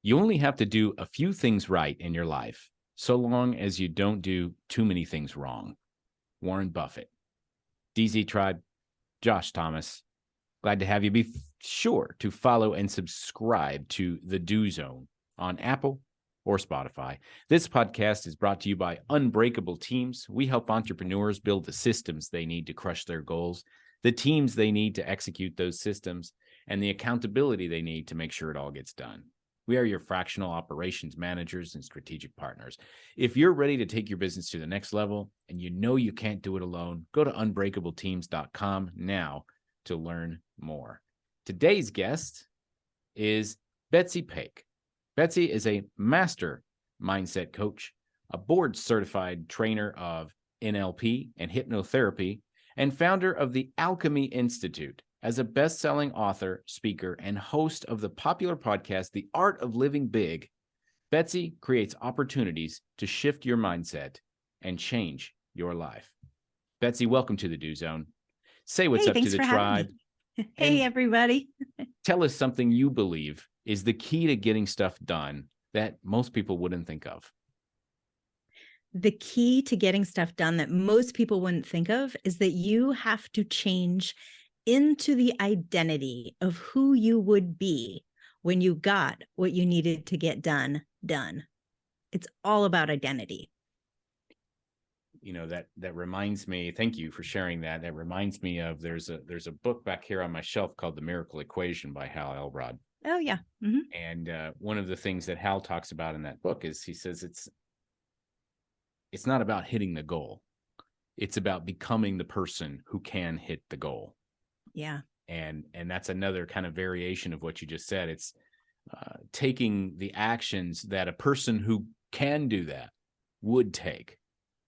You only have to do a few things right in your life, so long as you don't do too many things wrong. Warren Buffett. DZ Tribe, Josh Thomas. Glad to have you. Be sure to follow and subscribe to The Do Zone on Apple or Spotify. This podcast is brought to you by Unbreakable Teams. We help entrepreneurs build the systems they need to crush their goals, the teams they need to execute those systems, and the accountability they need to make sure it all gets done. We are your fractional operations managers and strategic partners. If you're ready to take your business to the next level and you know you can't do it alone, go to unbreakableteams.com now to learn more. Today's guest is Betsy Pake. Betsy is a master mindset coach, a board-certified trainer of NLP and hypnotherapy, and founder of the Alchemy Institute. As a best-selling author, speaker, and host of the popular podcast, The Art of Living Big, Betsy creates opportunities to shift your mindset and change your life. Betsy, welcome to the Do Zone. Say what's up to the tribe. Hey, everybody. Tell us something you believe is the key to getting stuff done that most people wouldn't think of. The key to getting stuff done that most people wouldn't think of is that you have to change into the identity of who you would be when you got what you needed to get done. It's all about identity. You know, that reminds me, thank you for sharing that. That reminds me of there's a book back here on my shelf called The Miracle Equation by Hal Elrod. Oh, yeah. Mm-hmm. And one of the things that Hal talks about in that book is he says it's not about hitting the goal. It's about becoming the person who can hit the goal. Yeah. And that's another kind of variation of what you just said. It's taking the actions that a person who can do that would take.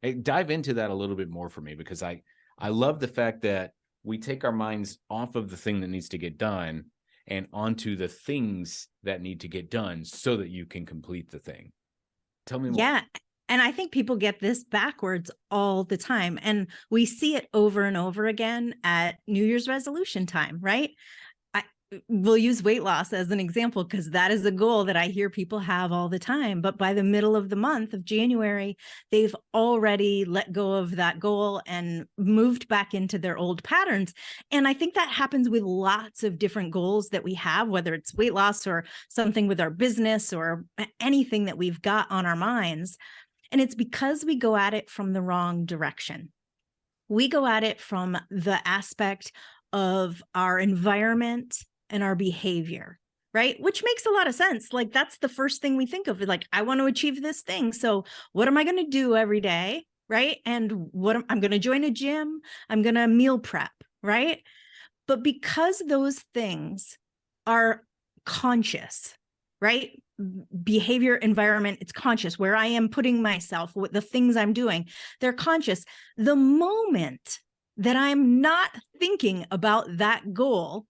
Hey, dive into that a little bit more for me, because I love the fact that we take our minds off of the thing that needs to get done and onto the things that need to get done so that you can complete the thing. Tell me more. Yeah. And I think people get this backwards all the time. And we see it over and over again at New Year's resolution time, right? We'll use weight loss as an example because that is a goal that I hear people have all the time. But by the middle of the month of January, they've already let go of that goal and moved back into their old patterns. And I think that happens with lots of different goals that we have, whether it's weight loss or something with our business or anything that we've got on our minds. And it's because we go at it from the wrong direction. We go at it from the aspect of our environment and our behavior, right? Which makes a lot of sense. Like that's the first thing we think of. Like, I want to achieve this thing. So what am I going to do every day? Right. And I'm going to join a gym. I'm going to meal prep. Right. But because those things are conscious, right? Behavior, environment, it's conscious. Where I am putting myself, what the things I'm doing, they're conscious. The moment that I'm not thinking about that goal,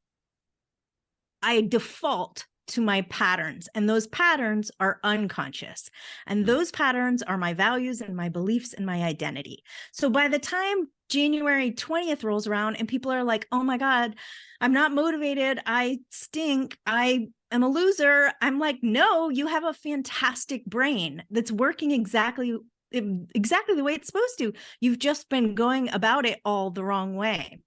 I default to my patterns, and those patterns are unconscious. And those patterns are my values and my beliefs and my identity. So by the time January 20th rolls around and people are like, oh my God, I'm not motivated. I stink. I am a loser. I'm like, no, you have a fantastic brain that's working exactly the way it's supposed to. You've just been going about it all the wrong way.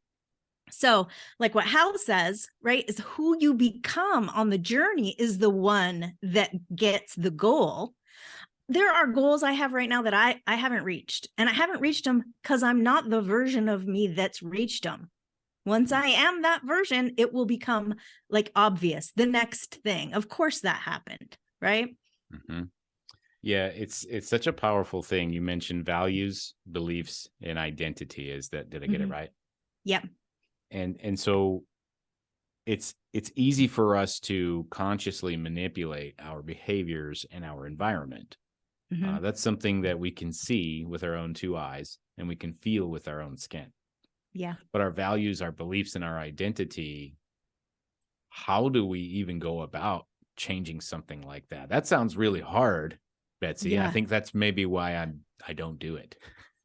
So like what Hal says, right, is who you become on the journey is the one that gets the goal. There are goals I have right now that I haven't reached, and I haven't reached them because I'm not the version of me that's reached them. Once I am that version, it will become like obvious, the next thing. Of course that happened, right? Mm-hmm. Yeah, it's such a powerful thing. You mentioned values, beliefs, and identity. Did I get it right? Yep. And so it's easy for us to consciously manipulate our behaviors and our environment. Mm-hmm. That's something that we can see with our own two eyes and we can feel with our own skin. Yeah. But our values, our beliefs, and our identity, how do we even go about changing something like that? That sounds really hard, Betsy. Yeah. I think that's maybe why I don't do it.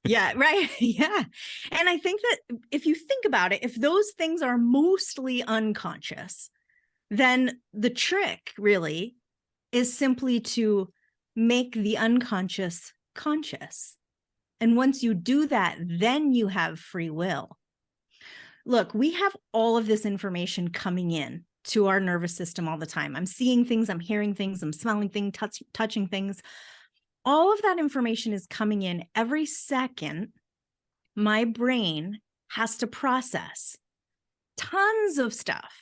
Yeah, right. Yeah. And I think that if you think about it, if those things are mostly unconscious, then the trick really is simply to make the unconscious conscious. And once you do that, then you have free will. Look, we have all of this information coming in to our nervous system all the time. I'm seeing things, I'm hearing things, I'm smelling things, touching things. All of that information is coming in every second. My brain has to process tons of stuff.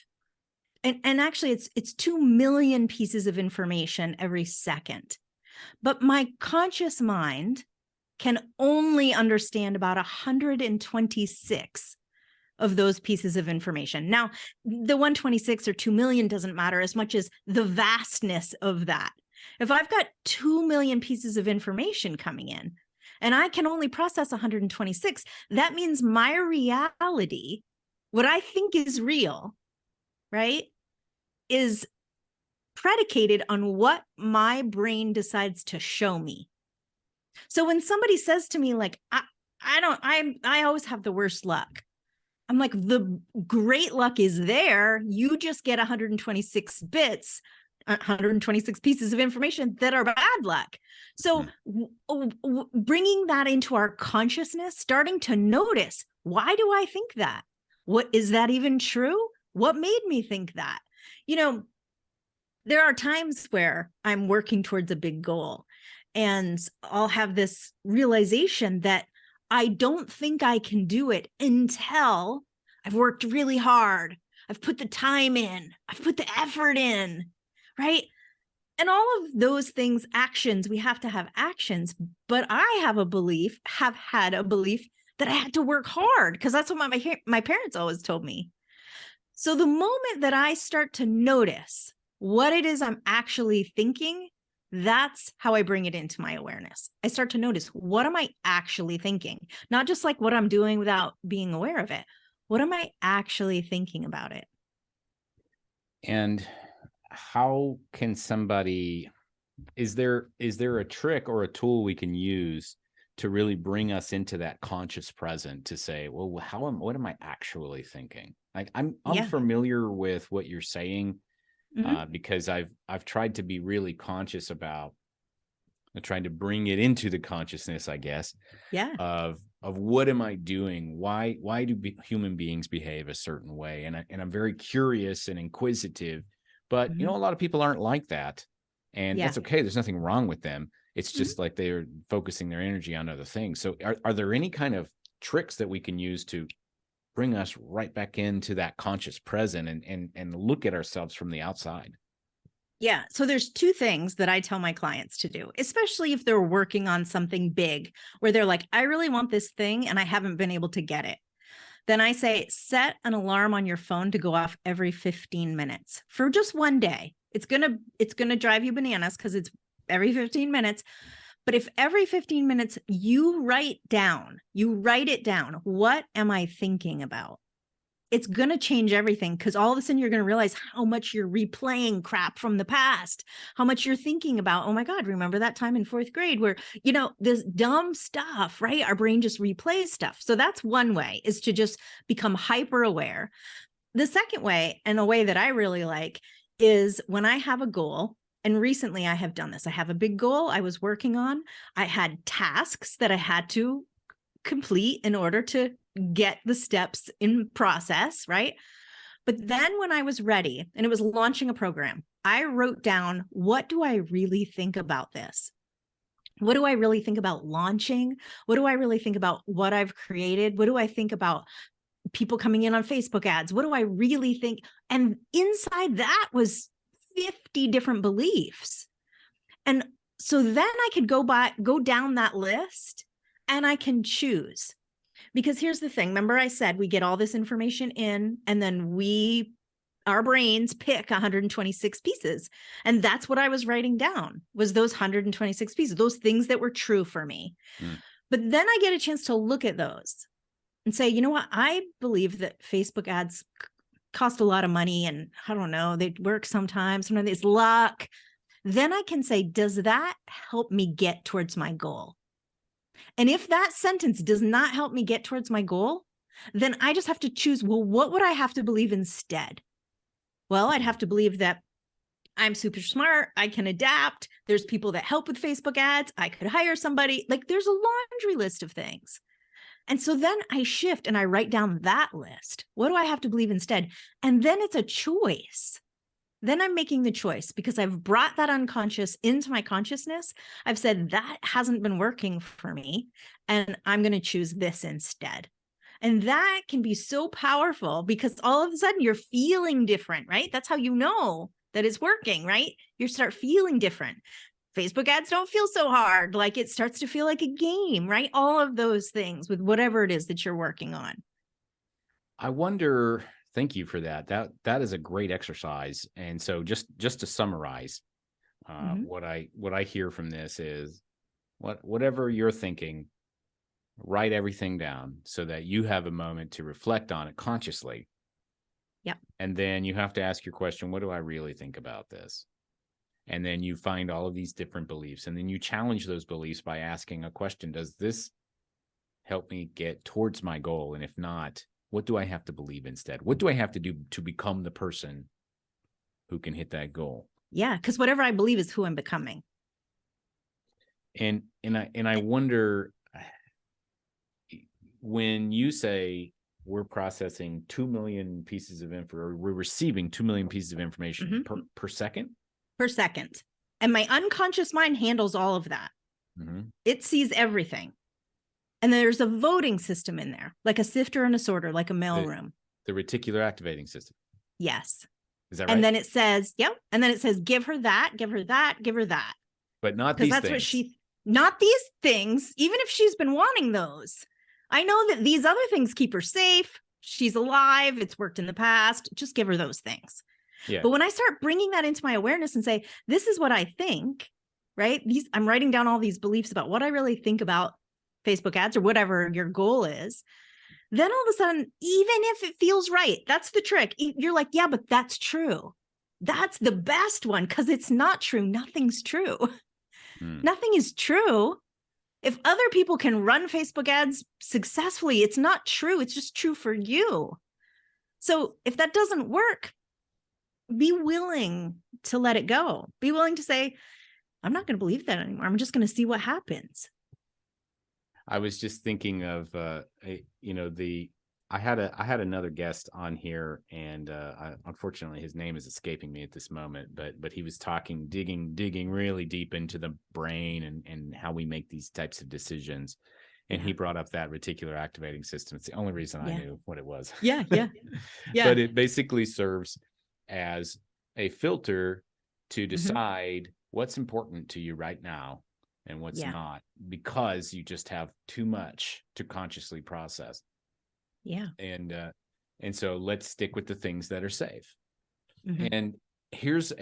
And actually, it's 2 million pieces of information every second. But my conscious mind can only understand about 126 of those pieces of information. Now, the 126 or 2 million doesn't matter as much as the vastness of that. If I've got 2 million pieces of information coming in and I can only process 126, that means my reality, what I think is real, right, is predicated on what my brain decides to show me. So when somebody says to me, like, I always have the worst luck. I'm like, the great luck is there. You just get 126 bits, 126 pieces of information that are bad luck. So bringing that into our consciousness, starting to notice, why do I think that? What is that even true? What made me think that? You know, there are times where I'm working towards a big goal and I'll have this realization that I don't think I can do it until I've worked really hard. I've put the time in. I've put the effort in, right? And all of those things, actions, we have to have actions. But I have had a belief that I had to work hard because that's what my parents always told me. So the moment that I start to notice what it is I'm actually thinking, that's how I bring it into my awareness. I start to notice, what am I actually thinking? Not just like what I'm doing without being aware of it. What am I actually thinking about it? And how can somebody, is there a trick or a tool we can use to really bring us into that conscious present to say, well, what am I actually thinking? Like I'm unfamiliar with what you're saying. Because I've tried to be really conscious about trying to bring it into the consciousness, I guess, of what am I doing? Why do human beings behave a certain way? And I'm very curious and inquisitive, but you know, a lot of people aren't like that, and that's okay. There's nothing wrong with them. It's just like they're focusing their energy on other things. So are there any kind of tricks that we can use to bring us right back into that conscious present and look at ourselves from the outside? Yeah. So there's 2 things that I tell my clients to do, especially if they're working on something big where they're like, I really want this thing and I haven't been able to get it. Then I say, set an alarm on your phone to go off every 15 minutes for just one day. It's going to drive you bananas because it's every 15 minutes. But if every 15 minutes you write it down, what am I thinking about? It's going to change everything, because all of a sudden you're going to realize how much you're replaying crap from the past, how much you're thinking about, oh my God, remember that time in 4th grade where, you know, this dumb stuff, right? Our brain just replays stuff. So that's one way, is to just become hyper aware. The second way, and a way that I really like, is when I have a goal. And recently I have done this. I have a big goal I was working on. I had tasks that I had to complete in order to get the steps in process, right? But then when I was ready and it was launching a program, I wrote down, what do I really think about this? What do I really think about launching? What do I really think about what I've created? What do I think about people coming in on Facebook ads? What do I really think? And inside that was 50 different beliefs. And so then I could go down that list and I can choose. Because here's the thing. Remember I said we get all this information in and then our brains pick 126 pieces. And that's what I was writing down, was those 126 pieces, those things that were true for me. But then I get a chance to look at those and say, you know what? I believe that Facebook ads cost a lot of money and I don't know, they work sometimes it's luck. Then I can say, does that help me get towards my goal? And if that sentence does not help me get towards my goal, then I just have to choose, well, what would I have to believe instead? Well, I'd have to believe that I'm super smart. I can adapt. There's people that help with Facebook ads. I could hire somebody. Like there's a laundry list of things. And so then I shift and I write down that list. What do I have to believe instead? And then it's a choice. Then I'm making the choice because I've brought that unconscious into my consciousness. I've said that hasn't been working for me, and I'm going to choose this instead. And that can be so powerful because all of a sudden you're feeling different, right? That's how you know that it's working, right? You start feeling different. Facebook ads don't feel so hard. Like it starts to feel like a game, right? All of those things with whatever it is that you're working on. I wonder, thank you for that. That is a great exercise. And so just to summarize, what I hear from this is whatever you're thinking, write everything down so that you have a moment to reflect on it consciously. Yep. And then you have to ask your question, what do I really think about this? And then you find all of these different beliefs, and then you challenge those beliefs by asking a question. Does this help me get towards my goal? And if not, what do I have to believe instead? What do I have to do to become the person who can hit that goal? Yeah, because whatever I believe is who I'm becoming. And I wonder, when you say we're processing 2 million pieces of info, or we're receiving 2 million pieces of information per second? Per second. And my unconscious mind handles all of that. It sees everything. And there's a voting system in there, like a sifter and a sorter, like a mailroom. The reticular activating system. Yes. Is that right? And then it says, yep. And then it says, give her that, give her that, give her that. But not these things. Because that's what not these things, even if she's been wanting those. I know that these other things keep her safe. She's alive. It's worked in the past. Just give her those things. Yeah. But when I start bringing that into my awareness and say, this is what I think, right? I'm writing down all these beliefs about what I really think about Facebook ads or whatever your goal is. Then all of a sudden, even if it feels right, that's the trick. You're like, yeah, but that's true. That's the best one because it's not true. Nothing's true. Nothing is true. If other people can run Facebook ads successfully, it's not true. It's just true for you. So if that doesn't work, be willing to let it go. Be willing to say, I'm not going to believe that anymore. I'm just going to see what happens. I was just thinking of, I had another guest on here, and unfortunately his name is escaping me at this moment, but he was talking, digging really deep into the brain and how we make these types of decisions. And he brought up that reticular activating system. It's the only reason I knew what it was. Yeah. But it basically serves as a filter to decide what's important to you right now and what's not, because you just have too much to consciously process. Yeah. And so let's stick with the things that are safe. And here's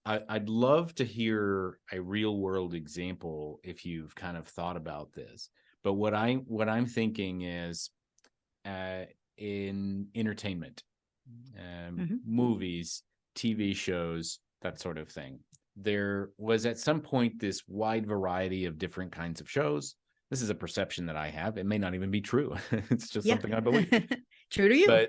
I'd love to hear a real world example if you've kind of thought about this. But what I'm thinking is in entertainment, movies, TV shows, that sort of thing. There was at some point this wide variety of different kinds of shows. This is a perception that I have. It may not even be true. It's just something I believe. True to you. But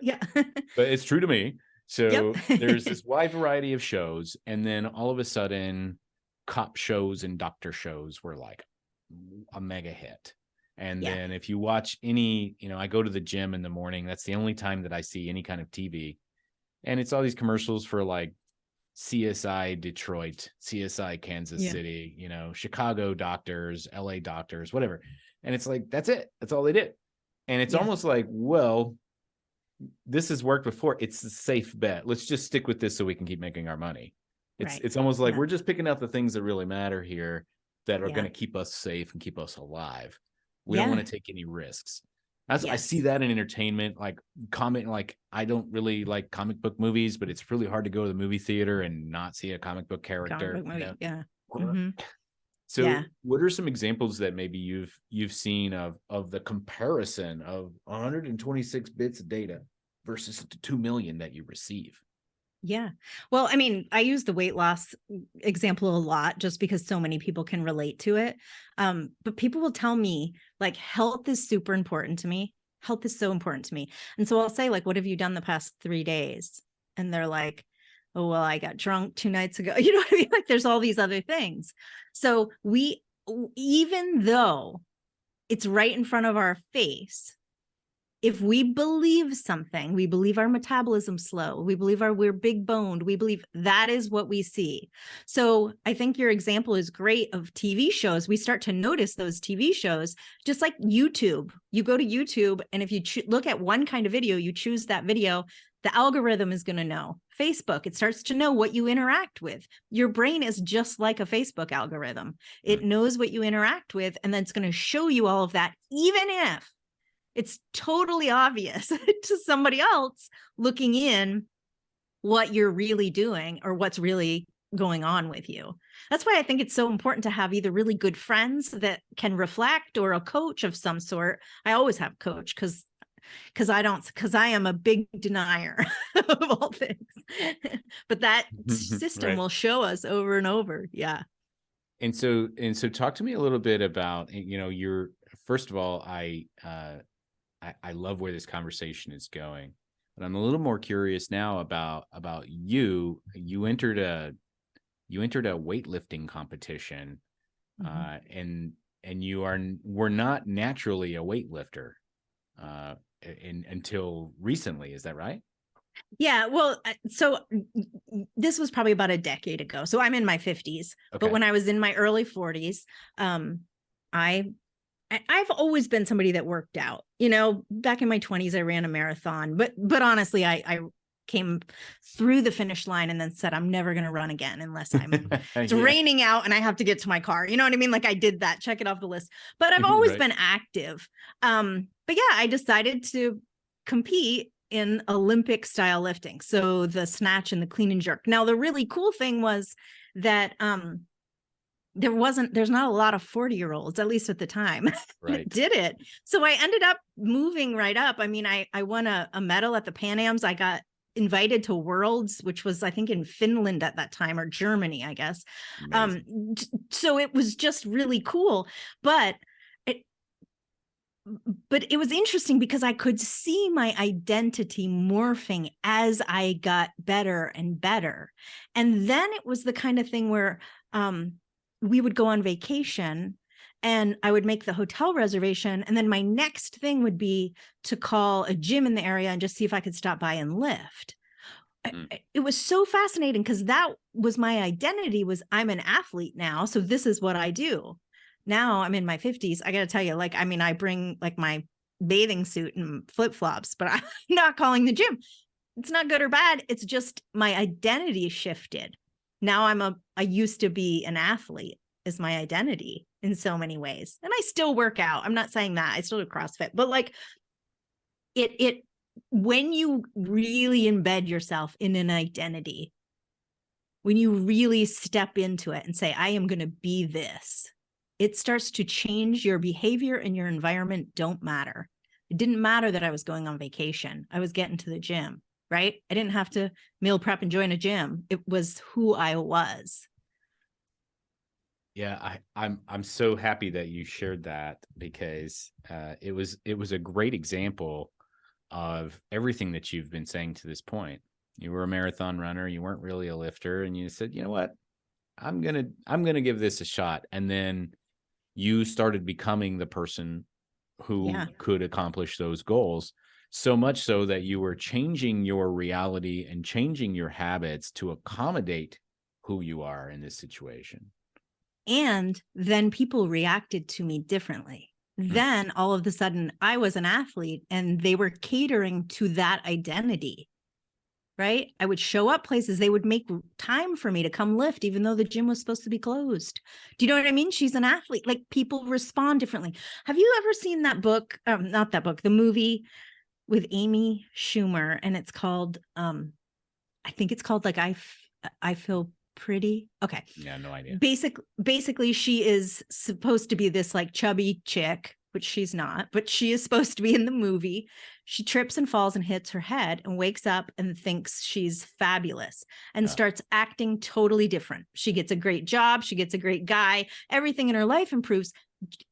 it's true to me. So there's this wide variety of shows. And then all of a sudden, cop shows and doctor shows were like a mega hit. And then if you watch any, I go to the gym in the morning. That's the only time that I see any kind of TV. And it's all these commercials for like CSI Detroit, CSI Kansas City, Chicago doctors, LA doctors, whatever. And it's like, that's it. That's all they did. And it's almost like, well, this has worked before. It's a safe bet. Let's just stick with this so we can keep making our money. It's almost like we're just picking out the things that really matter here that are going to keep us safe and keep us alive. We don't want to take any risks. I see that in entertainment, like I don't really like comic book movies, but it's really hard to go to the movie theater and not see a comic book character. So what are some examples that maybe you've seen of the comparison of 126 bits of data versus the 2 million that you receive? Yeah. Well, I mean, I use the weight loss example a lot just because so many people can relate to it. But people will tell me like health is super important to me. Health is so important to me. And so I'll say like, what have you done the past 3 days? And they're like, oh, well, I got drunk 2 nights ago. You know what I mean? Like there's all these other things. So even though it's right in front of our face, if we believe something, we believe our metabolism's slow, we believe we're big boned, we believe that is what we see. So I think your example is great of TV shows. We start to notice those TV shows, just like YouTube. You go to YouTube, and if you look at one kind of video, you choose that video, the algorithm is going to know. Facebook, it starts to know what you interact with. Your brain is just like a Facebook algorithm. It knows what you interact with, and then it's going to show you all of that, even if it's totally obvious to somebody else looking in what you're really doing or what's really going on with you. That's why I think it's so important to have either really good friends that can reflect or a coach of some sort. I always have a coach because I am a big denier of all things. But that system Right. will show us over and over. Yeah. And so talk to me a little bit about, first of all, I love where this conversation is going, but I'm a little more curious now about you. You entered a weightlifting competition, and were not naturally a weightlifter until recently. Is that right? Yeah, well, so this was probably about a decade ago. So I'm in my 50s, Okay. but when I was in my early 40s, I've always been somebody that worked out. Back in my 20s, I ran a marathon, but honestly, I came through the finish line and then said, I'm never going to run again unless it's raining out and I have to get to my car. You know what I mean? Like I did that, check it off the list, but I've always been active. But yeah, I decided to compete in Olympic style lifting. So the snatch and the clean and jerk. Now, the really cool thing was that, there's not a lot of 40-year-olds, at least at the time, that did it. So I ended up moving right up. I mean, I won a medal at the Pan Ams. I got invited to Worlds, which was, I think, in Finland at that time, or Germany, I guess. So it was just really cool. But it was interesting because I could see my identity morphing as I got better and better. And then it was the kind of thing where we would go on vacation and I would make the hotel reservation. And then my next thing would be to call a gym in the area and just see if I could stop by and lift. It was so fascinating because that was my identity, was I'm an athlete now. So this is what I do. Now I'm in my 50s. I got to tell you, I bring like my bathing suit and flip-flops, but I'm not calling the gym. It's not good or bad. It's just my identity shifted. Now I used to be an athlete is my identity in so many ways. And I still work out. I'm not saying that. I still do CrossFit, but like when you really embed yourself in an identity, when you really step into it and say, I am going to be this, it starts to change. Your behavior and your environment don't matter. It didn't matter that I was going on vacation. I was getting to the gym, right? I didn't have to meal prep and join a gym. It was who I was. Yeah, I'm so happy that you shared that because it was a great example of everything that you've been saying to this point. You were a marathon runner, you weren't really a lifter, and you said, you know what, I'm gonna give this a shot. And then you started becoming the person who could accomplish those goals, so much so that you were changing your reality and changing your habits to accommodate who you are in this situation. And then people reacted to me differently. Then all of a sudden I was an athlete and they were catering to that identity, right? I would show up places, they would make time for me to come lift, even though the gym was supposed to be closed. Do you know what I mean? She's an athlete. Like people respond differently. Have you ever seen that book? Not that book, the movie with Amy Schumer. And it's called, I think it's called like, I Feel Pretty. Okay. Yeah, no idea. Basically, she is supposed to be this like chubby chick, which she's not, but she is supposed to be in the movie. She trips and falls and hits her head and wakes up and thinks she's fabulous and starts acting totally different. She gets a great job. She gets a great guy. Everything in her life improves.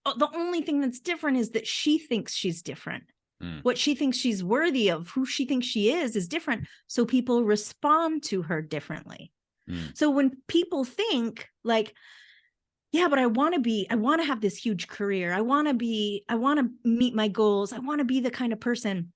The only thing that's different is that she thinks she's different. Mm, What she thinks she's worthy of, who she thinks she is different. So people respond to her differently. mm, So when people think like, yeah, but I want to have this huge career. I want to meet my goals. I want to be the kind of person,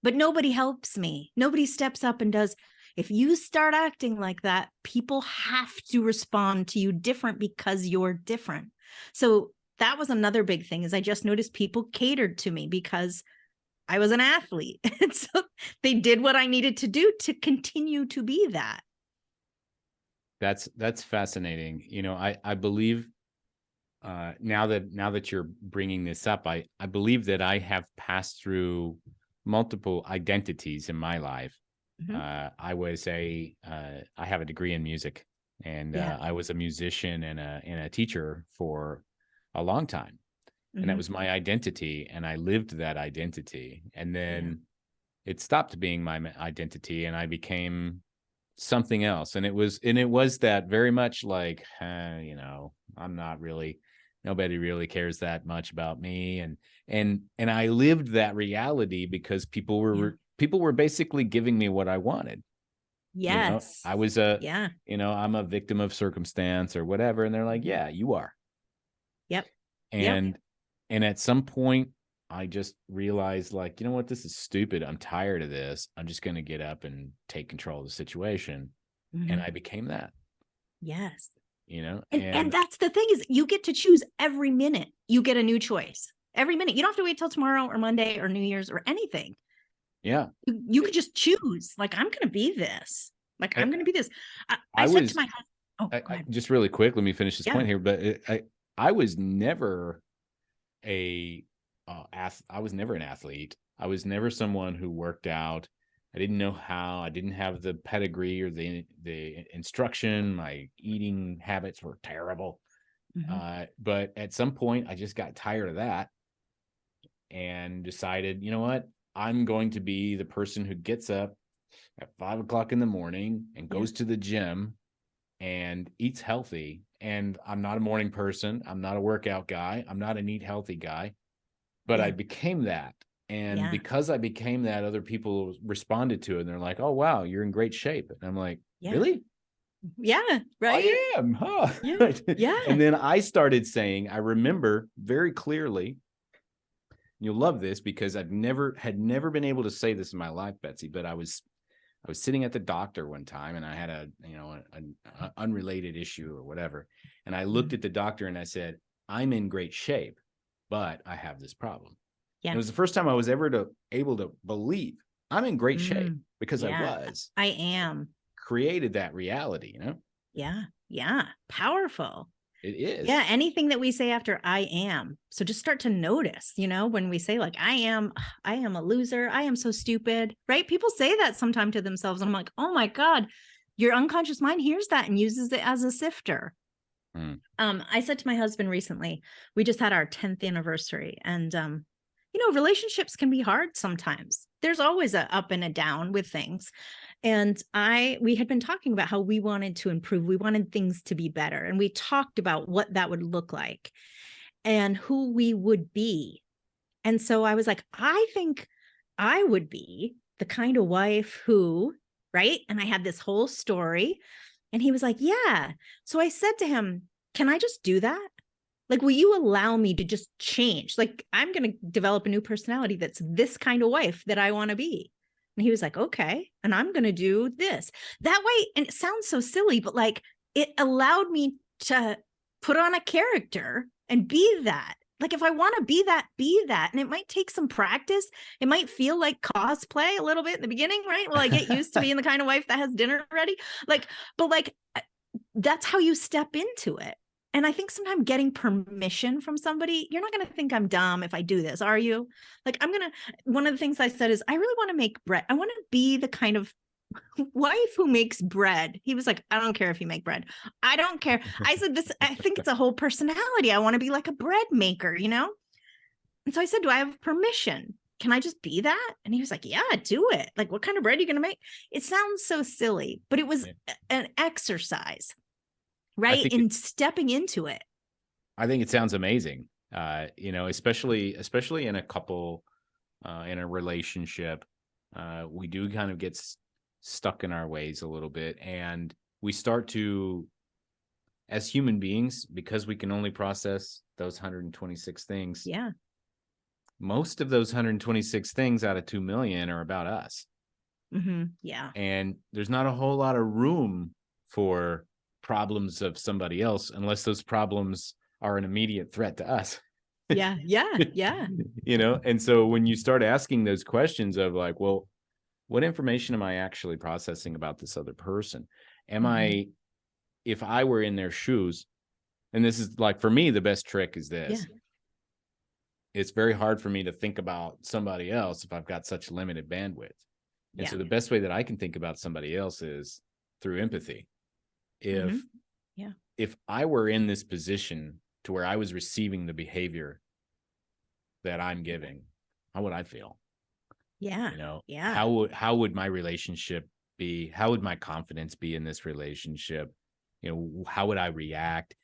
but nobody helps me. Nobody steps up and does. If you start acting like that, people have to respond to you different because you're different. So that was another big thing, is I just noticed people catered to me because I was an athlete. And so they did what I needed to do to continue to be that. that's fascinating. You know, I believe now that you're bringing this up, I believe that I have passed through multiple identities in my life. Mhm. I have a degree in music, and Yeah. I was a musician and a teacher for a long time, and that Mhm. was my identity, and I lived that identity, and Yeah. then it stopped being my identity, and I became something else, and it was that very much like, you know, I'm not really, nobody really cares that much about me, and I lived that reality because Yeah. people were basically giving me what I wanted. You know, Yes. I was Yeah. I'm a victim of circumstance or whatever, and they're like, Mhm. yeah, you are. Yep. Yep. And at some point I just realized, like, you know what, this is stupid. I'm tired of this. I'm just going to get up and take control of the situation. And Mhm. I became that, Yes. you know, And and that's the thing, is you get to choose every minute. You get a new choice every minute. You don't have to wait till tomorrow or Monday or New Year's or anything. yeah, You could just choose, like, I'm going to be this. Like, I, I'm going to be this. I I said to was my husband, oh, go ahead. just really quick, let me finish this Yeah. point here. But I was never I was never an athlete. I was never someone who worked out. I didn't know how. I didn't have the pedigree or the instruction. My eating habits were terrible. Mhm. But at some point, I just got tired of that and decided, you know what? I'm going to be the person who gets up at 5 o'clock in the morning and Yeah. goes to the gym and eats healthy. And I'm not a morning person. I'm not a workout guy. I'm not an eat healthy guy, but I Yeah. became that. And Yeah. because I became that, other people responded to it. And they're like, oh, wow, you're in great shape. And I'm like, Yeah. really? Yeah. Right. I am, huh? Yeah. And Yeah. then I started saying, I remember very clearly, you'll love this because had never been able to say this in my life, Betsy, but I was sitting at the doctor one time and I had a unrelated issue or whatever. And I looked Mhm. at the doctor and I said, I'm in great shape, but I have this problem. And Yeah. it was the first time I was ever able to believe I'm in great shape, Mm. because I Yeah. was I am. created that reality, Yeah. Yeah. Powerful. It Yeah, is. anything that we say after I am. So just start to notice, when we say like I am a loser, I am so stupid, right? People say that sometime to themselves. And I'm like, oh my God, your unconscious mind hears that and uses it as a sifter. Mm, I said to my husband recently, we just had our 10th anniversary, and relationships can be hard sometimes. There's always a up and a down with things. And we had been talking about how we wanted to improve. We wanted things to be better. And we talked about what that would look like and who we would be. And so I was like, I think I would be the kind of wife who, right? And I had this whole story. And he was like, yeah. So I said to him, can I just do that? Like, will you allow me to just change? Like, I'm going to develop a new personality that's this kind of wife that I want to be. And he was like, okay. And I'm going to do this that way. And it sounds so silly, but like, it allowed me to put on a character and be that. Like, if I want to be that, be that. And it might take some practice. It might feel like cosplay a little bit in the beginning, right? Well, I get used to being the kind of wife that has dinner ready. Like, but like, that's how you step into it. And I think sometimes getting permission from somebody, you're not going to think I'm dumb if I do this, are you? Like, one of the things I said is, I really want to make bread. I want to be the kind of wife who makes bread. He was like, I don't care if you make bread. I don't care. I said, I think it's a whole personality. I want to be like a bread maker, And so I said, do I have permission? Can I just be that? And he was like, yeah, do it. Like, what kind of bread are you going to make? It sounds so silly, but it was an exercise, I right? think In stepping into it. I think it sounds amazing. Especially in a couple in a relationship, we do kind of get stuck in our ways a little bit, and we start to, as human beings, because we can only process those 126 things. Yeah. Most of those 126 things out of 2 million are about us. Yeah. And there's not a whole lot of room for problems of somebody else unless those problems are an immediate threat to us. Yeah. Yeah. Yeah. And so when you start asking those questions of like, well, what information am I actually processing about this other person? If I were in their shoes, and this is like, for me, the best trick is Yeah. this. It's very hard for me to think about somebody else if I've got such limited bandwidth. And Yeah. so the best way that I can think about somebody else is through empathy. If I were in this position to where I was receiving the behavior that I'm giving, how would I feel? Yeah. Yeah. How would my relationship be? How would my confidence be in this relationship? How would I react?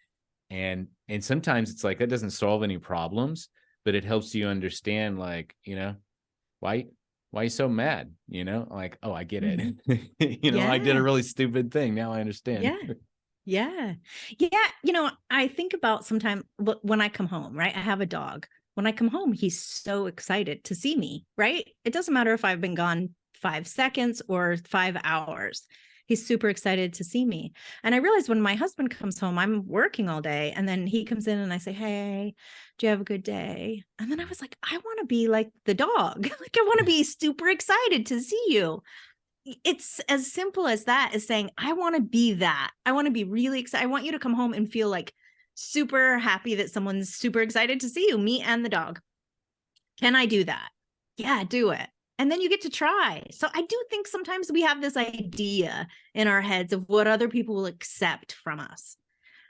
And sometimes it's like that doesn't solve any problems, but it helps you understand, like, why are you so mad? Like, oh, I get it. I did a really stupid thing. Now I understand. Yeah. Yeah. Yeah. I think about sometimes when I come home, right? I have a dog. When I come home, he's so excited to see me, right? It doesn't matter if I've been gone 5 seconds or 5 hours. He's super excited to see me. And I realize when my husband comes home, I'm working all day. And then he comes in and I say, hey, do you have a good day? And then I was like, I want to be like the dog. Like, I want to be super excited to see you. It's as simple as that, as saying, I want to be that. I want to be really excited. I want you to come home and feel like super happy that someone's super excited to see you, me and the dog. Can I do that? Yeah, do it. And then you get to try. So I do think sometimes we have this idea in our heads of what other people will accept from us.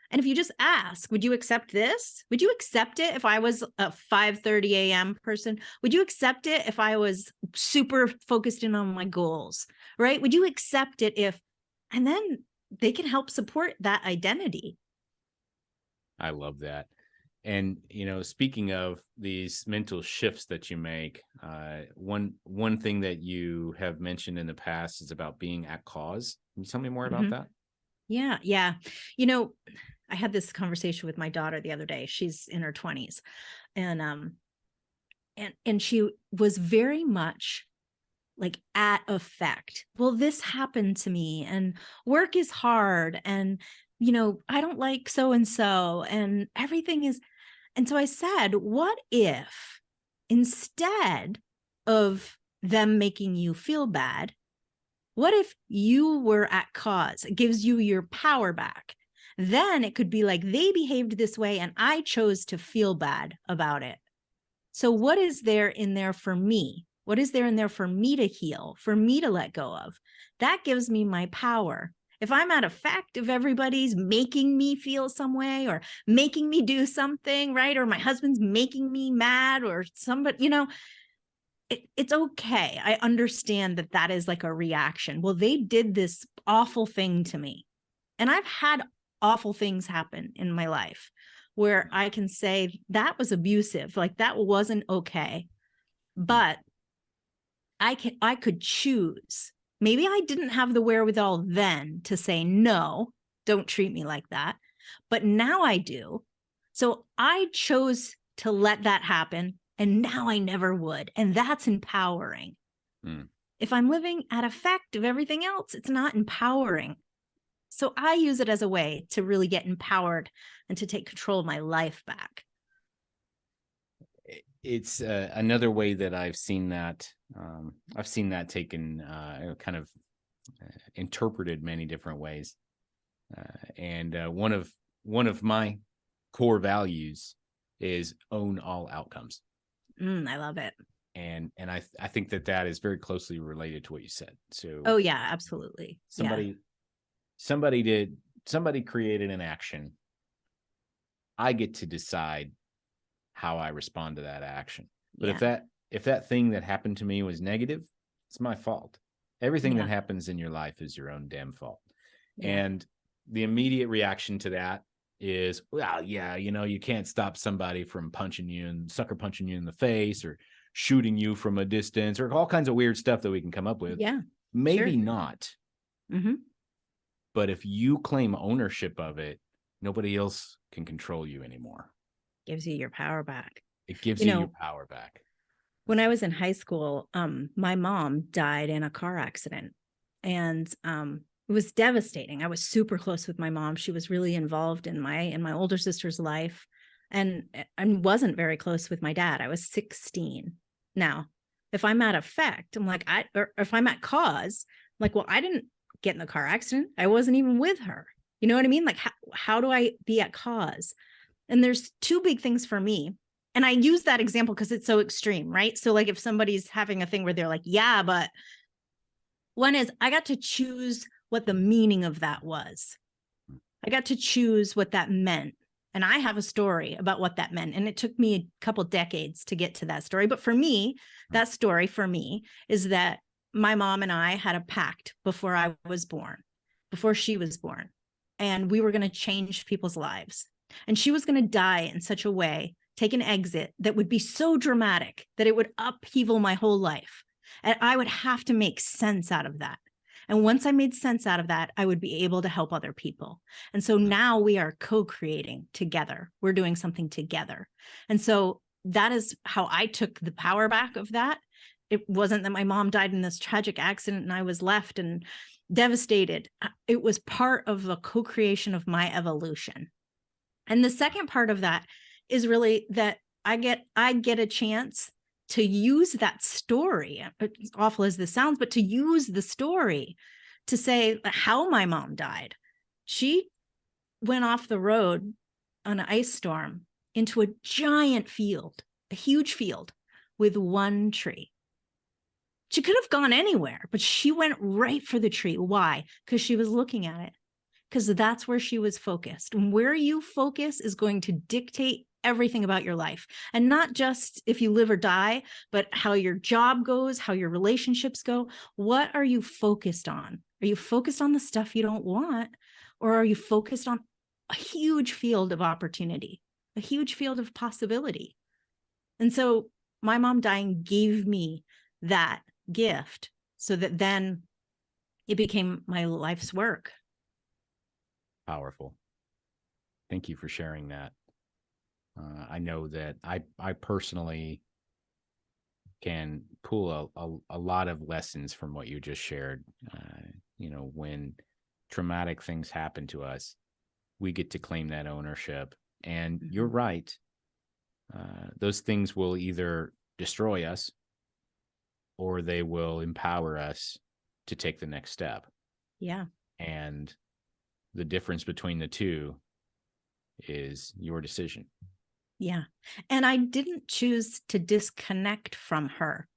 And if you just ask, would you accept this? Would you accept it if I was a 5:30 a.m. person? Would you accept it if I was super focused in on my goals, right? Would you accept it and then they can help support that identity. I love that. And, speaking of these mental shifts that you make, one thing that you have mentioned in the past is about being at cause. Can you tell me more about that? Yeah. Yeah. I had this conversation with my daughter the other day. She's in her 20s. And she was very much like at effect. Well, this happened to me and work is hard. And, I don't like so-and-so and everything is. And so I said, what if instead of them making you feel bad, what if you were at cause? It gives you your power back. Then it could be like they behaved this way and I chose to feel bad about it. So what is there in there for me? What is there in there for me to heal, for me to let go of? That gives me my power. If I'm at effect, if everybody's making me feel some way or making me do something, right? Or my husband's making me mad or somebody, it's okay. I understand that that is like a reaction. Well, they did this awful thing to me. And I've had awful things happen in my life where I can say that was abusive, like that wasn't okay. But I could choose. Maybe I didn't have the wherewithal then to say, no, don't treat me like that. But now I do. So I chose to let that happen. And now I never would. And that's empowering. If I'm living at effect of everything else, it's not empowering. So I use it as a way to really get empowered and to take control of my life back. It's another way that I've seen that. I've seen that taken kind of interpreted many different ways. And one of my core values is own all outcomes. I love it. And I think that is very closely related to what you said. So, oh yeah, absolutely. Somebody created an action. I get to decide how I respond to that action. But if that thing that happened to me was negative, it's my fault. Everything that happens in your life is your own damn fault. And the immediate reaction to that is, well, yeah, you can't stop somebody from punching you and sucker punching you in the face or shooting you from a distance, or all kinds of weird stuff that we can come up with. Yeah. Maybe sure. not. Mm-hmm. But if you claim ownership of it, nobody else can control you anymore. Gives you your power back. It gives You you know, your power back. when I was in high school, my mom died in a car accident, and it was devastating. I was super close with my mom. She was really involved in my older sister's life, and wasn't very close with my dad. I was 16. Now, if I'm at effect, I'm like, or if I'm at cause, I'm like, well, I didn't get in the car accident. I wasn't even with her. You know what I mean? Like, how do I be at cause? And there's two big things for me. And I use that example because it's so extreme, right? So like if somebody's having a thing where they're like, yeah, but one is I got to choose what the meaning of that was. I got to choose what that meant. And I have a story about what that meant. And it took me a couple decades to get to that story. But for me, that story for me is that my mom and I had a pact before I was born, before she was born. And we were going to change people's lives. And she was going to die in such a way, take an exit that would be so dramatic that it would upheaval my whole life. And I would have to make sense out of that. And once I made sense out of that, I would be able to help other people. And so now we are co-creating together. We're doing something together. And so that is how I took the power back of that. It wasn't that my mom died in this tragic accident and I was left and devastated. It was part of the co-creation of my evolution. And the second part of that is really that I get a chance to use that story, as awful as this sounds, but to use the story to say how my mom died. She went off the road on an ice storm into a giant field, a huge field with one tree. She could have gone anywhere, but she went right for the tree. Why? Because she was looking at it. Because that's where she was focused. And where you focus is going to dictate everything about your life. And not just if you live or die, but how your job goes, how your relationships go. What are you focused on? Are you focused on the stuff you don't want? Or are you focused on a huge field of opportunity, a huge field of possibility? And so my mom dying gave me that gift so that then it became my life's work. Powerful. Thank you for sharing that. I know that I personally can pull a lot of lessons from what you just shared. When traumatic things happen to us, we get to claim that ownership. And you're right. Those things will either destroy us or they will empower us to take the next step. Yeah. And the difference between the two is your decision. Yeah. And I didn't choose to disconnect from her.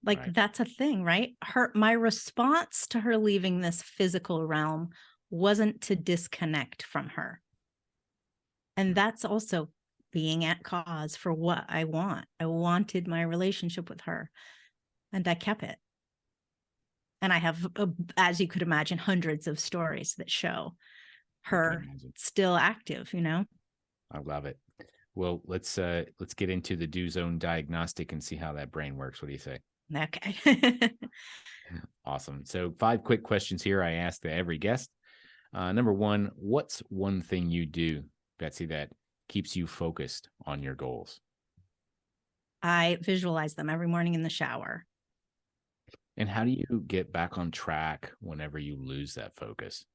Like Right. That's a thing, right? My response to her leaving this physical realm wasn't to disconnect from her. And that's also being at cause for what I want. I wanted my relationship with her and I kept it. And I have, as you could imagine, hundreds of stories that show her still active, I love it. Well, let's get into the do zone diagnostic and see how that brain works. What do you say? Okay. Awesome. So 5 quick questions here I ask every guest. Number 1, what's one thing you do, Betsy, that keeps you focused on your goals? I visualize them every morning in the shower. And how do you get back on track whenever you lose that focus?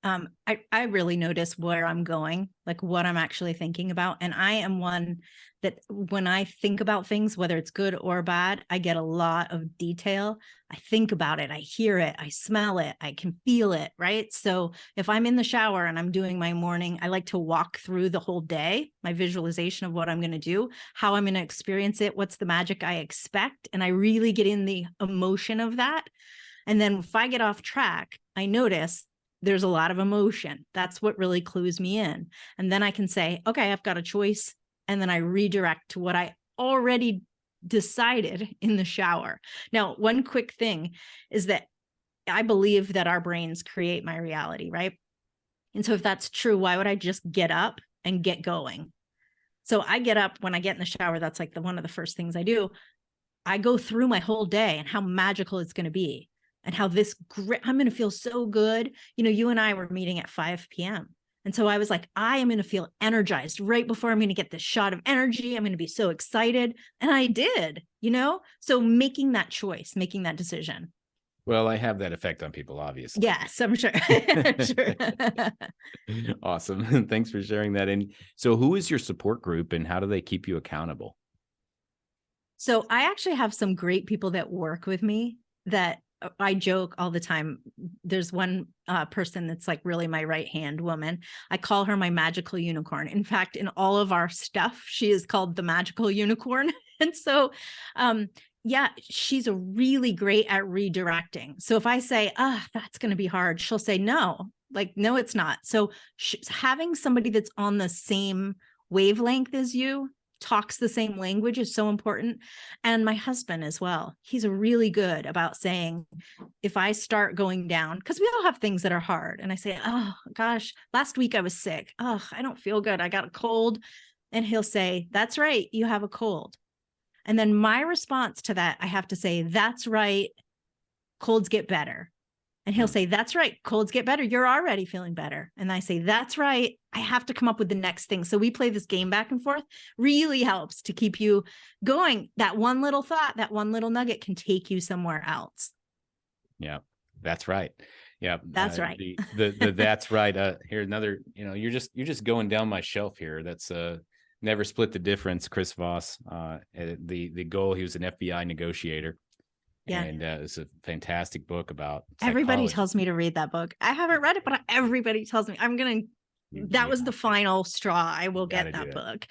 I really notice where I'm going, like what I'm actually thinking about. And I am one that when I think about things, whether it's good or bad, I get a lot of detail. I think about it. I hear it. I smell it. I can feel it. Right. So if I'm in the shower and I'm doing my morning, I like to walk through the whole day, my visualization of what I'm going to do, how I'm going to experience it. What's the magic I expect? And I really get in the emotion of that. And then if I get off track, I notice there's a lot of emotion. That's what really clues me in. And then I can say, okay, I've got a choice. And then I redirect to what I already decided in the shower. Now, one quick thing is that I believe that our brains create my reality, right? And so if that's true, why would I just get up and get going? So I get up when I get in the shower. That's like one of the first things I do. I go through my whole day and how magical it's going to be and how I'm going to feel so good. You know, you and I were meeting at 5 p.m. And so I was like, I am going to feel energized right before I'm going to get this shot of energy. I'm going to be so excited. And I did, you know, so making that choice, making that decision. Well, I have that effect on people, obviously. Yes, I'm sure. Sure. Awesome. Thanks for sharing that. And so who is your support group and how do they keep you accountable? So I actually have some great people that work with me that I joke all the time. There's one person that's like really my right hand woman. I call her my magical unicorn. In fact, in all of our stuff, she is called the magical unicorn. And so, yeah, she's a really great at redirecting. So if I say, that's going to be hard, she'll say, no, like, no, it's not. So having somebody that's on the same wavelength as you, talks the same language is so important. And my husband as well. He's really good about saying, if I start going down, because we all have things that are hard. And I say, oh gosh, last week I was sick. Oh, I don't feel good. I got a cold. And he'll say, that's right. You have a cold. And then my response to that, I have to say, that's right. Colds get better. And he'll say, that's right. Colds get better. You're already feeling better. And I say, that's right. I have to come up with the next thing. So we play this game back and forth. Really helps to keep you going. That one little thought, that one little nugget can take you somewhere else. Yeah, that's right. Yeah, that's right. The that's right. Here, another, you know, you're just going down my shelf here. That's Never Split the Difference. Chris Voss, the goal. He was an FBI negotiator. Yeah. And it's a fantastic book about psychology. Everybody tells me to read that book. I haven't read it, but everybody tells me that was the final straw. I will get that book.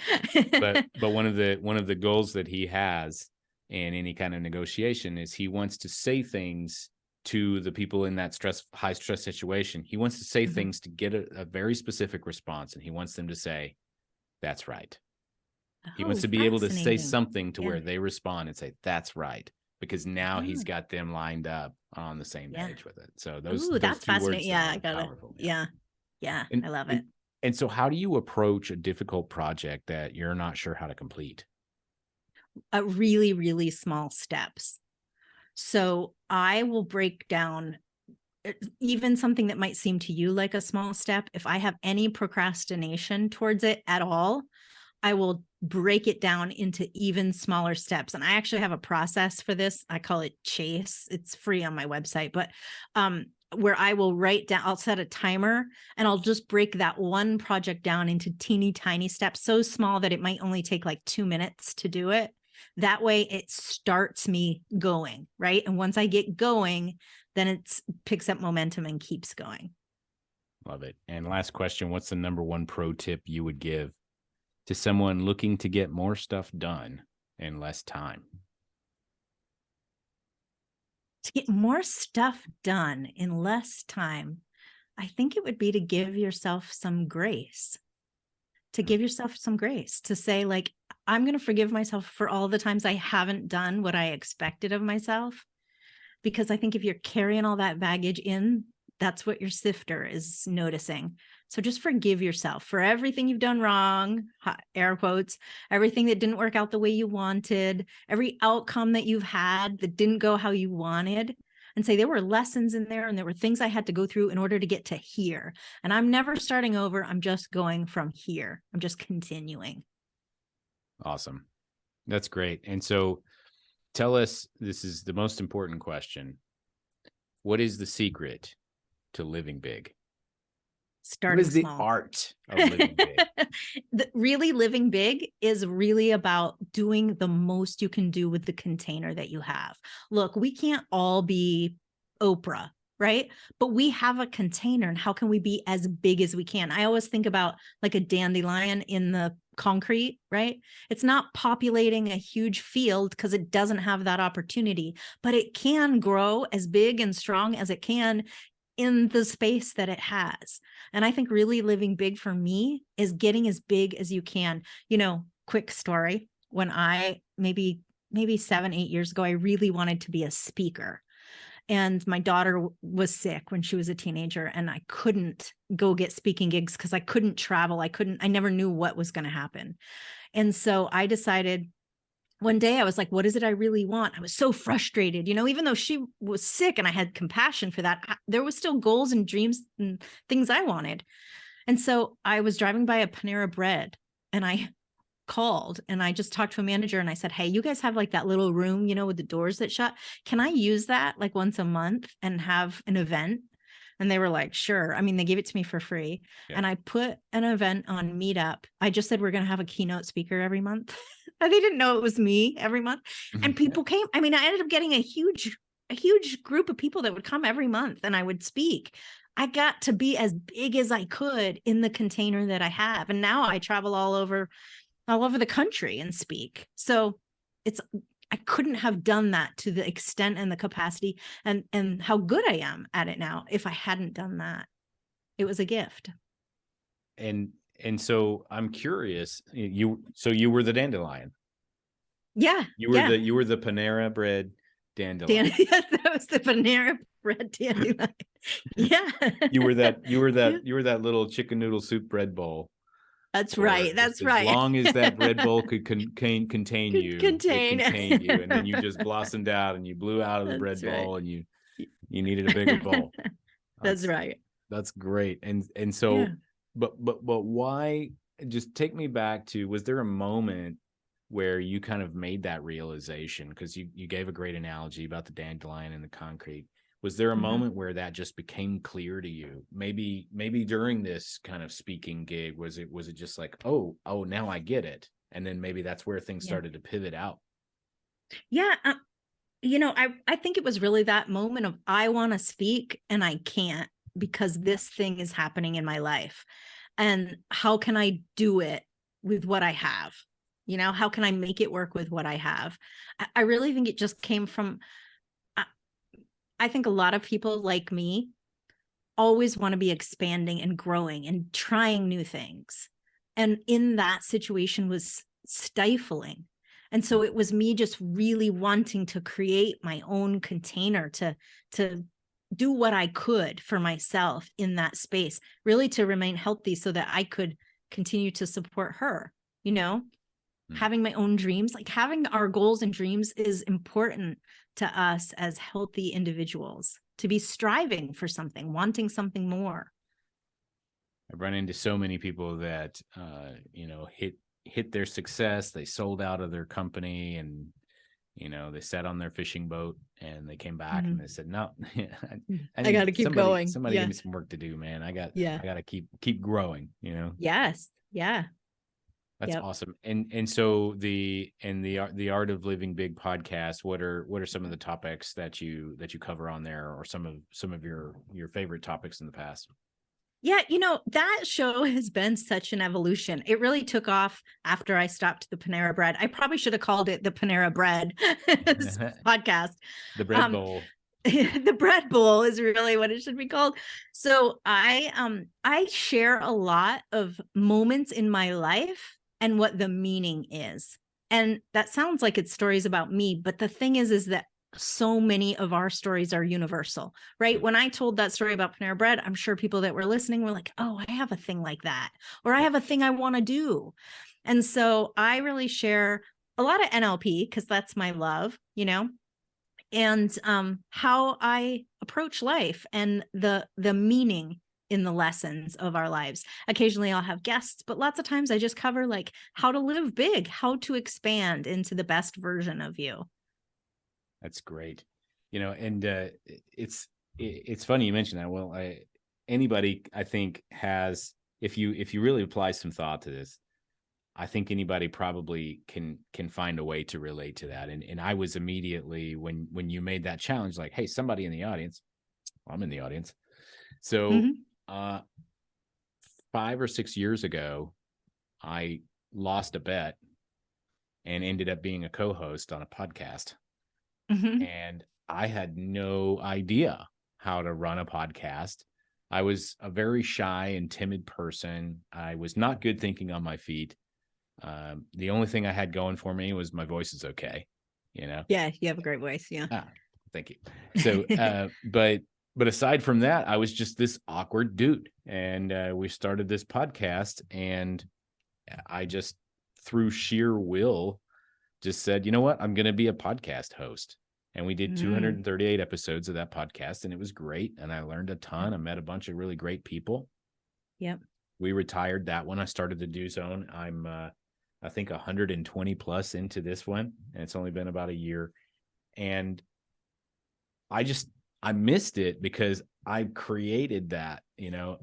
but one of the goals that he has in any kind of negotiation is he wants to say things to the people in that high stress situation. He wants to say things to get a very specific response. And he wants them to say, that's right. He wants to be able to say something to where they respond and say, that's right. Because now he's got them lined up on the same page with it. So that's fascinating. Yeah, I got it. Yeah. I love it. And so how do you approach a difficult project that you're not sure how to complete? Really, really small steps. So I will break down even something that might seem to you like a small step. If I have any procrastination towards it at all, I will break it down into even smaller steps. And I actually have a process for this. I call it Chase. It's free on my website, but where I will write down, I'll set a timer and I'll just break that one project down into teeny tiny steps, so small that it might only take like 2 minutes to do it. That way it starts me going, right? And once I get going, then it picks up momentum and keeps going. Love it. And last question, what's the number one pro tip you would give to someone looking to get more stuff done in less time? To get more stuff done in less time, I think it would be to give yourself some grace. To give yourself some grace, to say, like, I'm going to forgive myself for all the times I haven't done what I expected of myself. Because I think if you're carrying all that baggage in, that's what your sifter is noticing. So just forgive yourself for everything you've done wrong, air quotes, everything that didn't work out the way you wanted, every outcome that you've had that didn't go how you wanted, and say there were lessons in there and there were things I had to go through in order to get to here. And I'm never starting over. I'm just going from here. I'm just continuing. Awesome. That's great. And so tell us, this is the most important question. What is the secret to living big? Starting what is small. The art of living big? Really living big is really about doing the most you can do with the container that you have. Look, we can't all be Oprah, right? But we have a container, and how can we be as big as we can? I always think about like a dandelion in the concrete, right? It's not populating a huge field because it doesn't have that opportunity, but it can grow as big and strong as it can in the space that it has. And I think really living big for me is getting as big as you can. You know, quick story. When I maybe 7-8 years ago, I really wanted to be a speaker. and my daughter was sick when she was a teenager, and I couldn't go get speaking gigs because I couldn't travel. I never knew what was going to happen. And so I decided one day, I was like, what is it I really want? I was so frustrated, even though she was sick and I had compassion for that, there was still goals and dreams and things I wanted. And so I was driving by a Panera Bread, and I called and I just talked to a manager, and I said, hey, you guys have like that little room, with the doors that shut. Can I use that like once a month and have an event? And they were like, sure. I mean, they gave it to me for free. Yeah. And I put an event on Meetup. I just said, we're going to have a keynote speaker every month. They didn't know it was me every month. And people came. I mean, I ended up getting a huge group of people that would come every month, and I would speak. I got to be as big as I could in the container that I have. And now I travel all over the country and speak. So I couldn't have done that to the extent and the capacity and how good I am at it now if I hadn't done that. It was a gift. And so I'm curious, you were the dandelion. Yeah. You were the Panera Bread dandelion. Yes, that was the Panera Bread dandelion. Yeah. You were that little chicken noodle soup bread bowl. That's right. That's right. As long as that bread bowl could contain you, it contained you, and then you just blossomed out and you blew out of the bread bowl, and you needed a bigger bowl. That's right. That's great. And so, yeah. but why? Just take me back to, was there a moment where you kind of made that realization? Because you gave a great analogy about the dandelion and the concrete. Was there a moment where that just became clear to you? Maybe during this kind of speaking gig, was it just like, oh, now I get it, and then maybe that's where things started to pivot out? Yeah, I think it was really that moment of, I want to speak and I can't because this thing is happening in my life, and how can I do it with what I have? How can I make it work with what I have? I really think it just came from, I think a lot of people like me always want to be expanding and growing and trying new things. And in that situation was stifling. And so it was me just really wanting to create my own container to do what I could for myself in that space, really to remain healthy so that I could continue to support her, having my own dreams, like having our goals and dreams is important to us as healthy individuals, to be striving for something, wanting something more. I've run into so many people that, hit their success. They sold out of their company, and, they sat on their fishing boat, and they came back and they said, no, I got to keep going. Somebody give me some work to do, man. I got to keep growing, Yes. Yeah. That's awesome. And so the Art of Living Big podcast, what are some of the topics that you cover on there, or some of your favorite topics in the past? Yeah, that show has been such an evolution. It really took off after I stopped the Panera Bread. I probably should have called it the Panera Bread podcast. The bread bowl. The bread bowl is really what it should be called. So I share a lot of moments in my life and what the meaning is. And that sounds like it's stories about me, but the thing is that so many of our stories are universal, right? When I told that story about Panera Bread, I'm sure people that were listening were like, oh, I have a thing like that, or I have a thing I want to do. And so I really share a lot of NLP because that's my love, and how I approach life and the meaning in the lessons of our lives. Occasionally I'll have guests, but lots of times I just cover like how to live big, how to expand into the best version of you. That's great. And it's funny you mentioned that. Well, anybody, I think, has, if you really apply some thought to this, I think anybody probably can find a way to relate to that. And I was immediately, when you made that challenge, like, hey, somebody in the audience, I'm in the audience. So 5 or 6 years ago, I lost a bet and ended up being a co-host on a podcast. And I had no idea how to run a podcast. I was a very shy and timid person. I was not good thinking on my feet. The only thing I had going for me was my voice is okay. Yeah, you have a great voice. Yeah. Thank you. So, but aside from that, I was just this awkward dude, and we started this podcast, and I just, through sheer will, just said, you know what, I'm going to be a podcast host. And we did 238 episodes of that podcast, and it was great. And I learned a ton. I met a bunch of really great people. Yep. We retired that one. I started the Do Zone. I'm, I think 120 plus into this one, and it's only been about a year. And I missed it because I created that,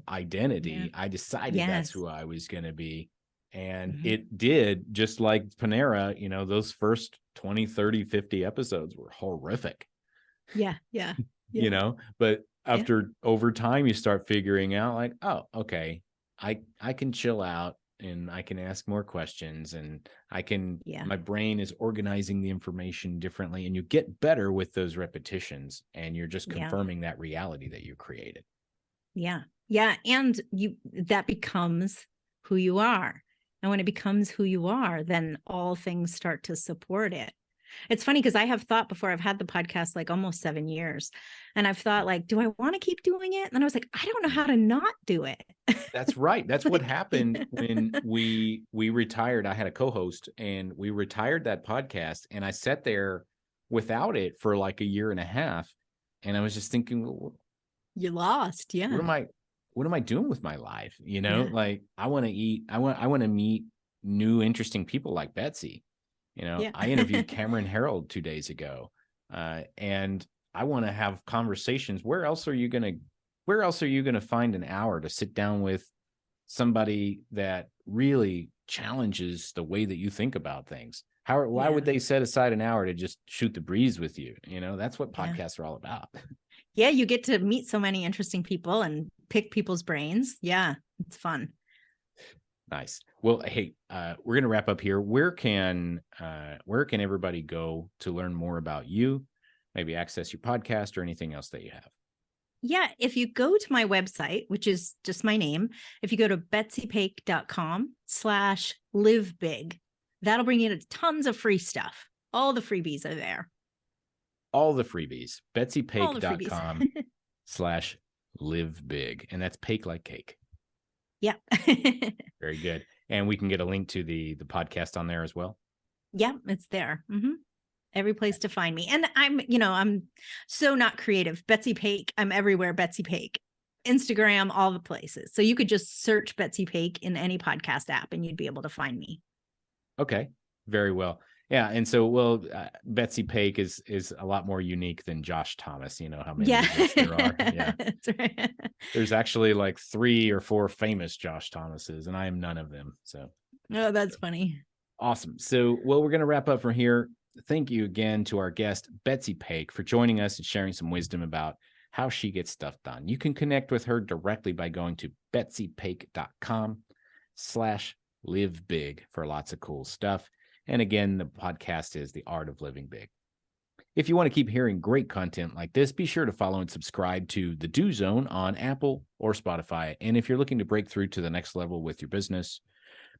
identity. Yeah. I decided that's Yes. who I was going to be. And it did, just like Panera, those first 20, 30, 50 episodes were horrific, Yeah. but after over time, you start figuring out like, oh, okay, I can chill out and I can ask more questions, and my brain is organizing the information differently, and you get better with those repetitions, and you're just confirming that reality that you created. Yeah. Yeah. And that becomes who you are. And when it becomes who you are, then all things start to support it. It's funny because I have thought before, I've had the podcast like almost 7 years, and I've thought like, do I want to keep doing it? And then I was like, I don't know how to not do it. That's right. That's what happened when we retired. I had a co-host, and we retired that podcast, and I sat there without it for like a year and a half. And I was just thinking, well, you lost. Yeah. What am I doing with my life? Like I want to eat. I want to meet new, interesting people like Betsy. I interviewed Cameron Harold 2 days ago. And I want to have conversations. Where else are you going to find an hour to sit down with somebody that really challenges the way that you think about things? Why would they set aside an hour to just shoot the breeze with you? That's what podcasts are all about. Yeah, you get to meet so many interesting people and pick people's brains. Yeah, it's fun. Nice. Well, hey, we're going to wrap up here. Where can everybody go to learn more about you, maybe access your podcast or anything else that you have? Yeah, if you go to my website, which is just my name, if you go to betsypake.com/livebig, that'll bring you to tons of free stuff. All the freebies are there. All the freebies. betsypake.com/livebig. And that's Pake like cake. Yeah. Very good. And we can get a link to the podcast on there as well. Yeah, it's there. Every place to find me. And I'm so not creative. Betsy Pake. I'm everywhere. Betsy Pake. Instagram, all the places. So you could just search Betsy Pake in any podcast app and you'd be able to find me. Okay. Very well. Yeah. And so, Betsy Pake is a lot more unique than Josh Thomas. You know how many of us there are. Yeah. That's right. There's actually like 3 or 4 famous Josh Thomases, and I am none of them. So, oh, that's funny. Awesome. So, we're going to wrap up from here. Thank you again to our guest, Betsy Pake, for joining us and sharing some wisdom about how she gets stuff done. You can connect with her directly by going to betsypake.com/livebig for lots of cool stuff. And again, the podcast is The Art of Living Big. If you want to keep hearing great content like this, be sure to follow and subscribe to The Do Zone on Apple or Spotify. And if you're looking to break through to the next level with your business,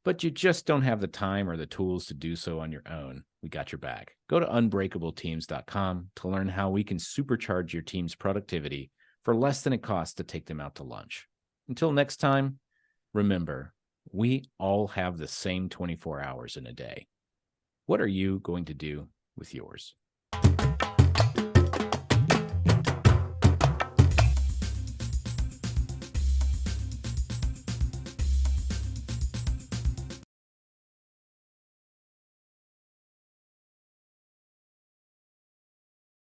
but you just don't have the time or the tools to do so on your own, we got your back. Go to unbreakableteams.com to learn how we can supercharge your team's productivity for less than it costs to take them out to lunch. Until next time, remember, we all have the same 24 hours in a day. What are you going to do with yours?